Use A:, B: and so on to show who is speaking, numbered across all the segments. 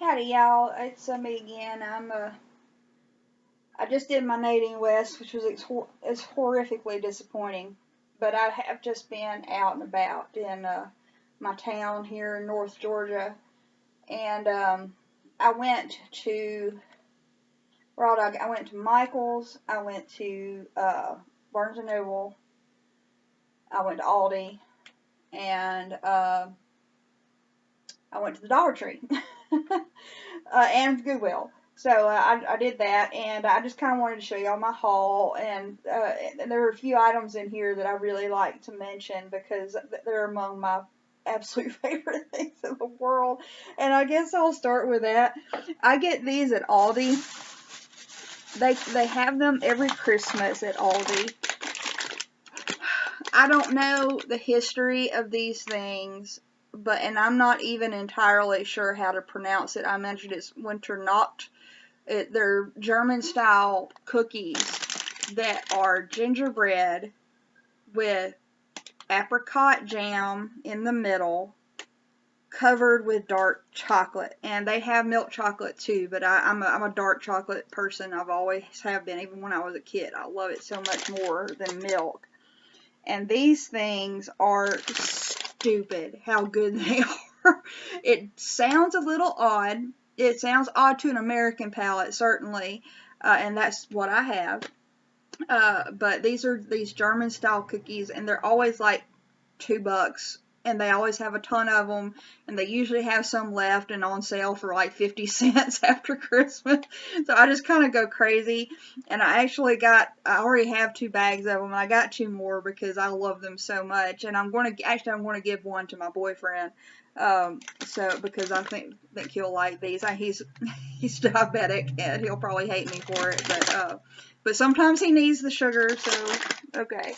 A: Howdy, y'all. It's me again. I just did my Nadine West, which was it's horrifically disappointing. But I have just been out and about in my town here in North Georgia, and I went to I went to Michael's. I went to Barnes and Noble. I went to Aldi, and I went to the Dollar Tree and Goodwill. So I did that, and I just kind of wanted to show y'all my haul. And there are a few items in here that I really like to mention because they're among my absolute favorite things in the world. And I guess I'll start with that. I get these at Aldi. They have them every Christmas at Aldi. I don't know the history of these things, and I'm not even entirely sure how to pronounce it. I imagine it's Winternacht. They're German style cookies that are gingerbread with apricot jam in the middle, covered with dark chocolate. And they have milk chocolate too, but I'm a dark chocolate person. I've always have been, even when I was a kid. I love it so much more than milk. And these things are stupid how good they are. It sounds a little odd. It sounds odd to an American palate, certainly, and that's what I have. But these are these German style cookies, and they're always like $2, and they always have a ton of them, and they usually have some left and on sale for like 50 cents after Christmas. So I just kind of go crazy, and I already have 2 bags of them, and I got 2 more because I love them so much, and I'm going to give one to my boyfriend. Because I think he'll like these. He's diabetic, and he'll probably hate me for it, but sometimes he needs the sugar, so okay.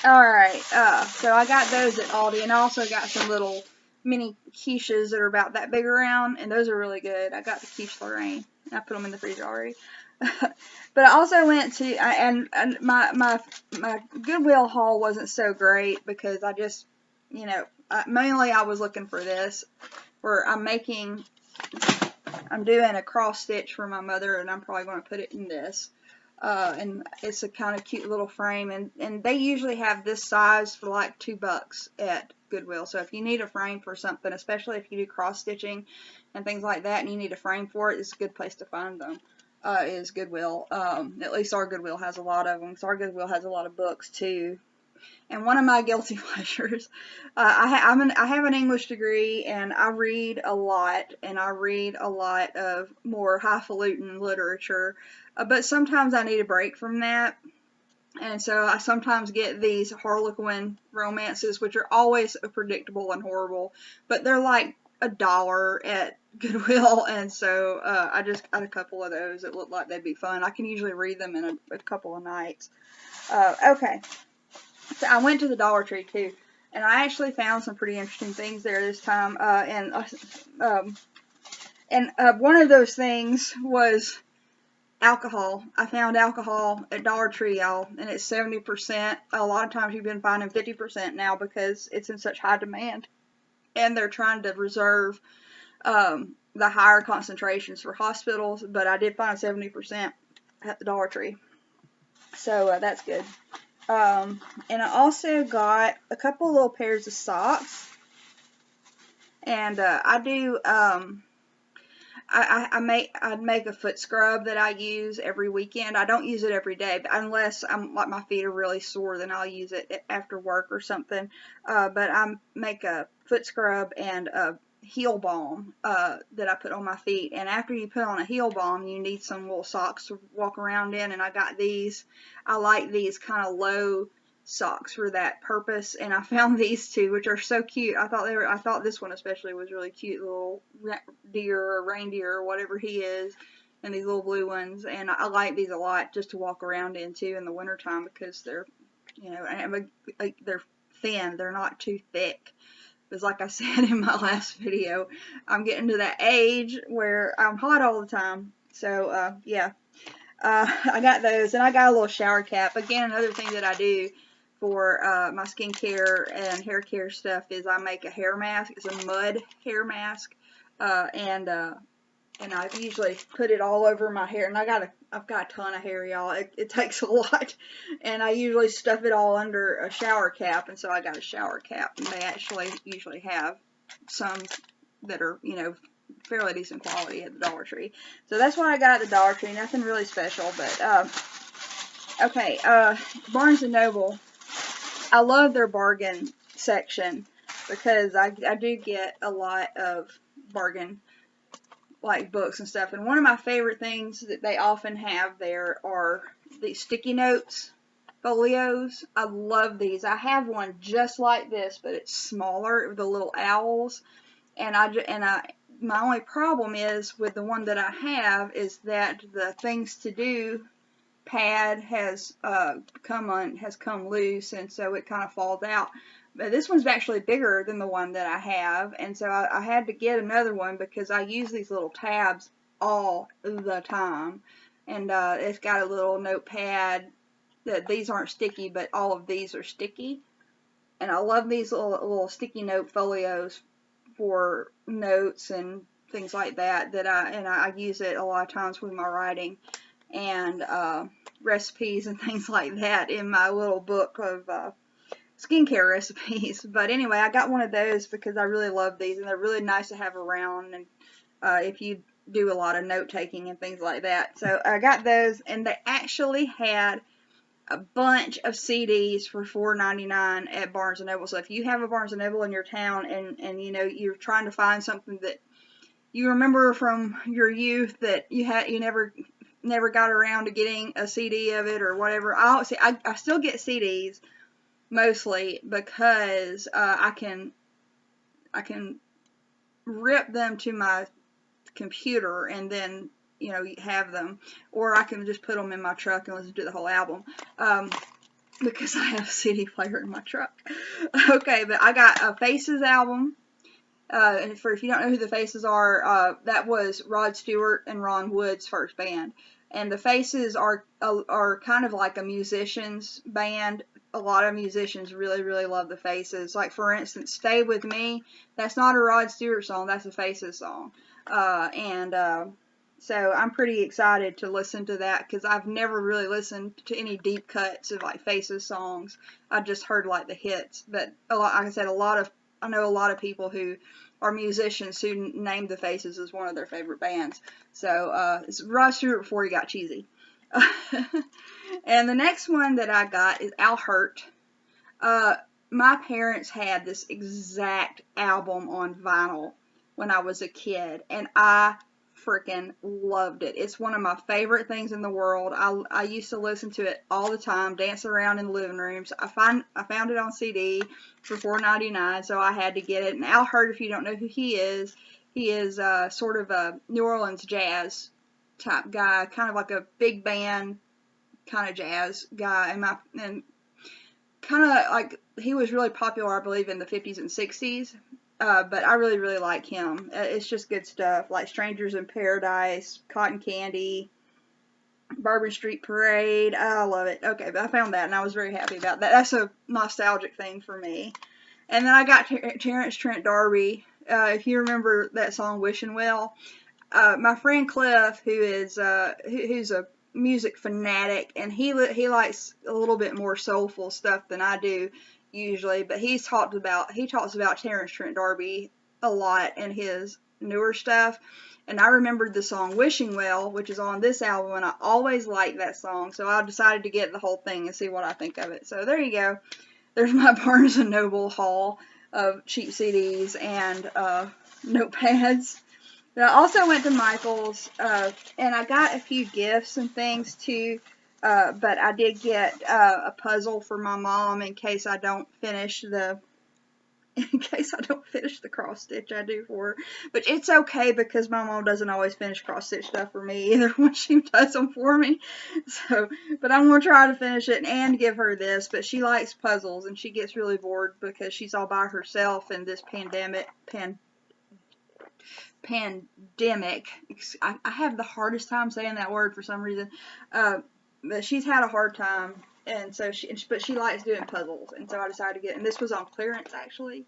A: Alright, so I got those at Aldi, and I also got some little mini quiches that are about that big around, and those are really good. I got the quiche Lorraine. I put them in the freezer already. But I also went to, and my Goodwill haul wasn't so great because I just, mainly I was looking for this, where I'm doing a cross stitch for my mother, and I'm probably going to put it in this. And it's a kind of cute little frame, and they usually have this size for like $2 at Goodwill. So if you need a frame for something, especially if you do cross stitching and things like that, and you need a frame for it, it's a good place to find them. Is Goodwill. At least our Goodwill has a lot of them. So our Goodwill has a lot of books too. And one of my guilty pleasures, I have an English degree, and I read a lot, and I read a lot of more highfalutin literature, but sometimes I need a break from that, and so I sometimes get these Harlequin romances, which are always predictable and horrible, but they're like $1 at Goodwill, and so I just got a couple of those that look like they'd be fun. I can usually read them in a couple of nights. Okay. So I went to the Dollar Tree too, and I actually found some pretty interesting things there this time. One of those things was alcohol. I found alcohol at Dollar Tree, y'all, and it's 70%. A lot of times you've been finding 50% now because it's in such high demand, and they're trying to reserve the higher concentrations for hospitals. But I did find 70% at the Dollar Tree, so that's good. And I also got a couple of little pairs of socks, and I make a foot scrub that I use every weekend. I don't use it every day, but unless my feet are really sore, then I'll use it after work or something. But I make a foot scrub and a heel balm that I put on my feet. And after you put on a heel balm, you need some little socks to walk around in, and I got these. I like these kind of low socks for that purpose, and I found these two, which are so cute. I thought this one especially was really cute, little deer or reindeer or whatever he is, and these little blue ones, and I like these a lot just to walk around in too in the wintertime because they're, they're thin, they're not too thick. Because like I said in my last video, I'm getting to that age where I'm hot all the time. So, yeah. I got those, and I got a little shower cap. Again, another thing that I do for my skincare and hair care stuff is I make a hair mask. It's a mud hair mask And I usually put it all over my hair. And I've got a ton of hair, y'all. It takes a lot, and I usually stuff it all under a shower cap. And so I got a shower cap, and they actually usually have some that are, fairly decent quality at the Dollar Tree. So that's what I got at the Dollar Tree. Nothing really special, but okay. Barnes and Noble. I love their bargain section because I do get a lot of bargain like books and stuff. And one of my favorite things that they often have there are these sticky notes folios. I love these. I have one just like this, but it's smaller with the little owls. My only problem is with the one that I have is that the things to do pad has come loose, and so it kind of falls out. But this one's actually bigger than the one that I have, and so I had to get another one because I use these little tabs all the time. And it's got a little notepad that these aren't sticky, but all of these are sticky. And I love these little sticky note folios for notes and things like that. I use it a lot of times with my writing and recipes and things like that in my little book of skincare recipes. But anyway, I got one of those because I really love these, and they're really nice to have around, and if you do a lot of note taking and things like that. So I got those, and they actually had a bunch of CDs for $4.99 at Barnes & Noble. So if you have a Barnes & Noble in your town, and you're trying to find something that you remember from your youth that you never got around to getting a CD of it or whatever, I still get CDs mostly because I can rip them to my computer and then have them, or I can just put them in my truck and listen to the whole album because I have a CD player in my truck. Okay, but I got a Faces album. And if you don't know who the Faces are, that was Rod Stewart and Ron Wood's first band. And the Faces are kind of like a musician's band. A lot of musicians really, really love the Faces. Like, for instance, Stay With Me, that's not a Rod Stewart song, that's a Faces song. So I'm pretty excited to listen to that because I've never really listened to any deep cuts of like Faces songs. I just heard like the hits. But like I said, I know a lot of people who are musicians who name the Faces as one of their favorite bands. So it's Rod Stewart before he got cheesy. And the next one that I got is Al Hurt. My parents had this exact album on vinyl when I was a kid, and I freaking loved it. It's one of my favorite things in the world. I used to listen to it all the time, dance around in the living rooms. I found it on CD for $4.99, so I had to get it. And Al Hurt, if you don't know who he is sort of a New Orleans jazz type guy, kind of like a big band kind of jazz guy, and kind of like he was really popular, I believe, in the 50s and 60s. But I really, really like him. It's just good stuff, like Strangers in Paradise, Cotton Candy, Bourbon Street Parade. I love it. Okay, but I found that, and I was very happy about that. That's a nostalgic thing for me. And then I got Terrence Trent D'Arby. If you remember that song, Wishing Well, my friend Cliff, who's a music fanatic, and he likes a little bit more soulful stuff than I do usually, but he talks about Terrence Trent D'Arby a lot in his newer stuff. And I remembered the song Wishing Well, which is on this album, and I always liked that song, so I decided to get the whole thing and see what I think of it. So there you go. There's my Barnes & Noble haul of cheap CDs and notepads. I also went to Michael's, and I got a few gifts and things too, but I did get a puzzle for my mom in case I don't finish the cross stitch I do for her. But it's okay because my mom doesn't always finish cross stitch stuff for me either when she does them for me. So, but I'm going to try to finish it and give her this. But she likes puzzles, and she gets really bored because she's all by herself in this pandemic. I have the hardest time saying that word for some reason. But she's had a hard time, and so but she likes doing puzzles, and so I decided to and this was on clearance actually,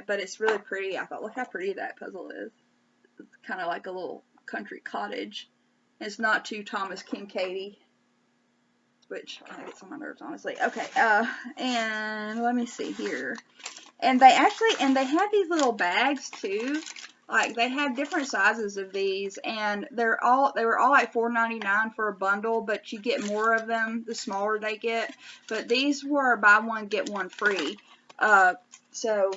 A: but it's really pretty. I thought, look how pretty that puzzle is. It's kind of like a little country cottage. It's not too Thomas Kincaid-y, which kind of gets on my nerves, honestly. Okay, and let me see here. And they have these little bags too. Like, they have different sizes of these, and they were all like $4.99 for a bundle, but you get more of them the smaller they get. But these were buy one get one free. So,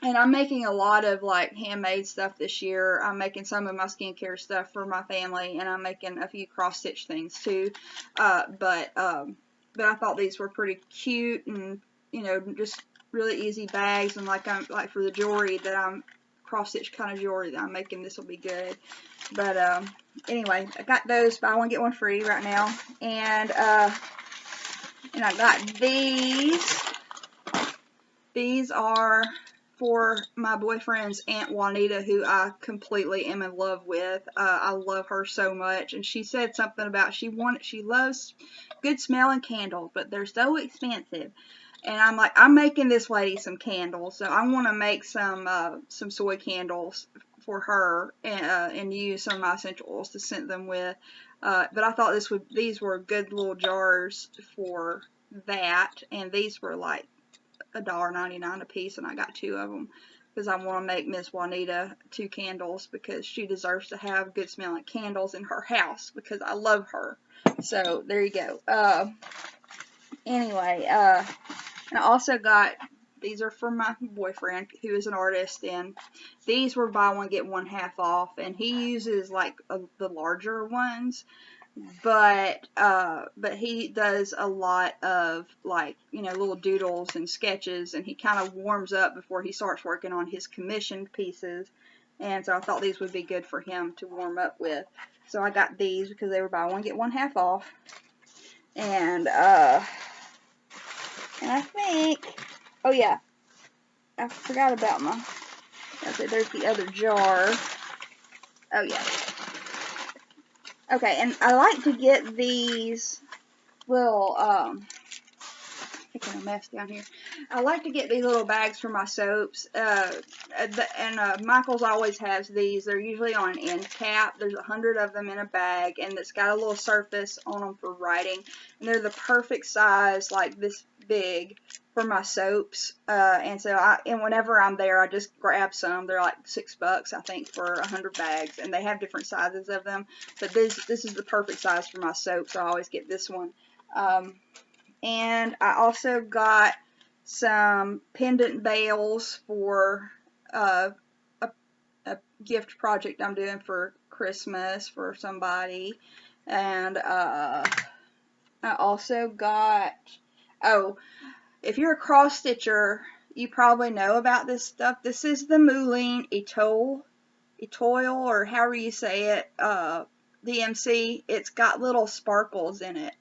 A: and I'm making a lot of like handmade stuff this year. I'm making some of my skincare stuff for my family, and I'm making a few cross stitch things too. But I thought these were pretty cute, and just really easy bags, and like for the jewelry that I'm cross stitch kind of jewelry that I'm making, this will be good. But anyway, I got those buy one get one free right now, and I got these. These are for my boyfriend's Aunt Juanita, who I completely am in love with. I love her so much, and she said something about she loves good smelling candles, but they're so expensive. And I'm like, I'm making this lady some candles, so I want to make some soy candles for her, and use some of my essential oils to scent them with. But I thought these were good little jars for that, and these were like $1.99 a piece, and I got 2 of them because I want to make Miss Juanita 2 candles because she deserves to have good smelling candles in her house because I love her. So there you go. Anyway, I also got, these are for my boyfriend who is an artist, and these were buy one get one half off, and he uses like the larger ones. But he does a lot of like, little doodles and sketches, and he kind of warms up before he starts working on his commissioned pieces. And so I thought these would be good for him to warm up with. So I got these because they were buy one get one half off. And I think, oh yeah, I forgot about there's the other jar. Oh yeah. Okay, and I like to get these little, making a mess down here. I like to get these little bags for my soaps, and Michael's always has these. They're usually on an end cap. There's 100 of them in a bag, and it's got a little surface on them for writing, and they're the perfect size, like this big, for my soaps. And whenever I'm there, I just grab some. They're like $6, I think, for 100 bags, and they have different sizes of them. But this is the perfect size for my soaps. So I always get this one. And I also got some pendant bails for a gift project I'm doing for Christmas for somebody. And I also got, if you're a cross stitcher, you probably know about this stuff. This is the Moulin Etoile, or however you say it, DMC. It's got little sparkles in it.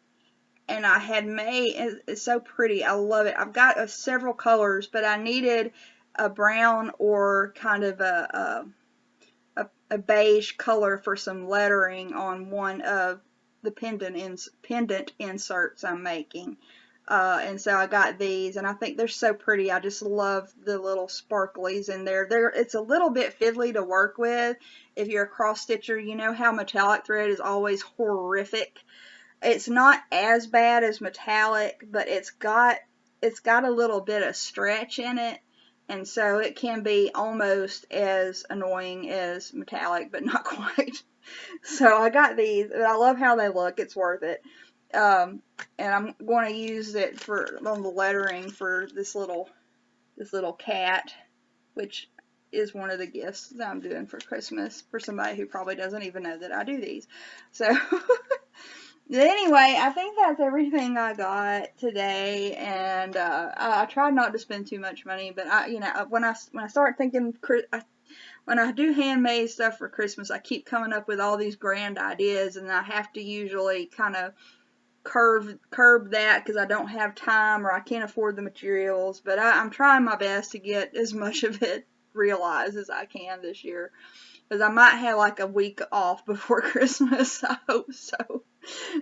A: And I had made, it's so pretty. I love it. I've got several colors, but I needed a brown or kind of a beige color for some lettering on one of the pendant inserts I'm making. And so I got these, and I think they're so pretty. I just love the little sparklies in there. It's a little bit fiddly to work with. If you're a cross stitcher, you know how metallic thread is always horrific. It's not as bad as metallic, but it's got a little bit of stretch in it, and so it can be almost as annoying as metallic, but not quite. So I got these, and I love how they look. It's worth it. And I'm going to use it on the lettering for this little cat, which is one of the gifts that I'm doing for Christmas for somebody who probably doesn't even know that I do these. So anyway, I think that's everything I got today, and I tried not to spend too much money, but when I start thinking, when I do handmade stuff for Christmas, I keep coming up with all these grand ideas, and I have to usually kind of curb that because I don't have time or I can't afford the materials, but I'm trying my best to get as much of it realized as I can this year, because I might have like a week off before Christmas. I hope so.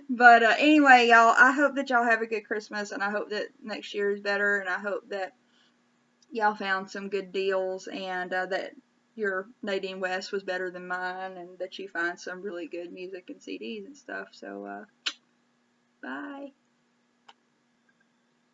A: But anyway, y'all, I hope that y'all have a good Christmas, and I hope that next year is better, and I hope that y'all found some good deals, and that your Nadine West was better than mine, and that you find some really good music and CDs and stuff. So, bye.